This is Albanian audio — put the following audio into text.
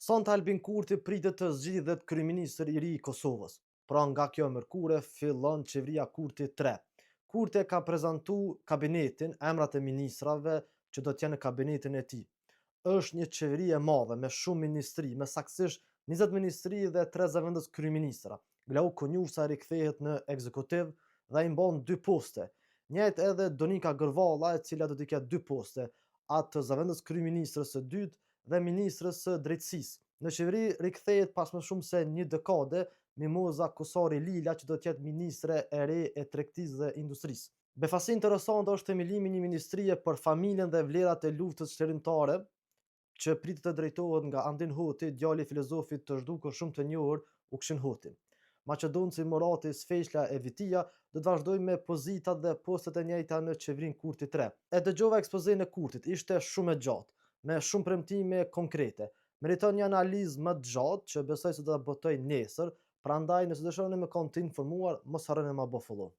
Sonte Albin Kurti pritet të zgjidhet kryeministër i ri i Kosovës. Pra nga kjo mërkure fillon qeveria Kurti 3. Kurti ka prezantu kabinetin, emrat e ministrave që do t'jenë në kabinetin e tij. Është një qeveri e madhe me shumë ministri, me saktësisht 20 ministri dhe 3 zëvendës kryeministra. Glau Konjursa rikthehet në ekzekutiv dhe ai mban 2 poste. Njëjtë edhe Donika Gërvalla, e cila do t'i ketë 2 poste, atë të zëvendës kryeministrës së dytë dhe ministrës së drejtësisë. Në qeveri rikthehet pas më shumë se një dekade Mimoza Kosari Lila, që do të jetë ministre e re e tregtisë dhe industrisë. Befasi interesante është themelimi një ministrie për familjen dhe vlerat e luftës shërimtare, që pritet të drejtohet nga Andin Hoti, djali i filozofit të zhdukur shumë të njohur Ukshin Hoti. Maqedonci Morati, Sfeqla e Vitia do të vazhdojnë me pozitat dhe postet e njëjta në qeverinë Kurti 3. E dëgjova ekspozen e Kurtit, ishte shumë e gjatë, me shumë premtime konkrete. Meriton një analizë më të gjatë që besoj se do ta botoj nesër, prandaj nëse dëshironi me kon të informuar, mos harroni ma bë follow.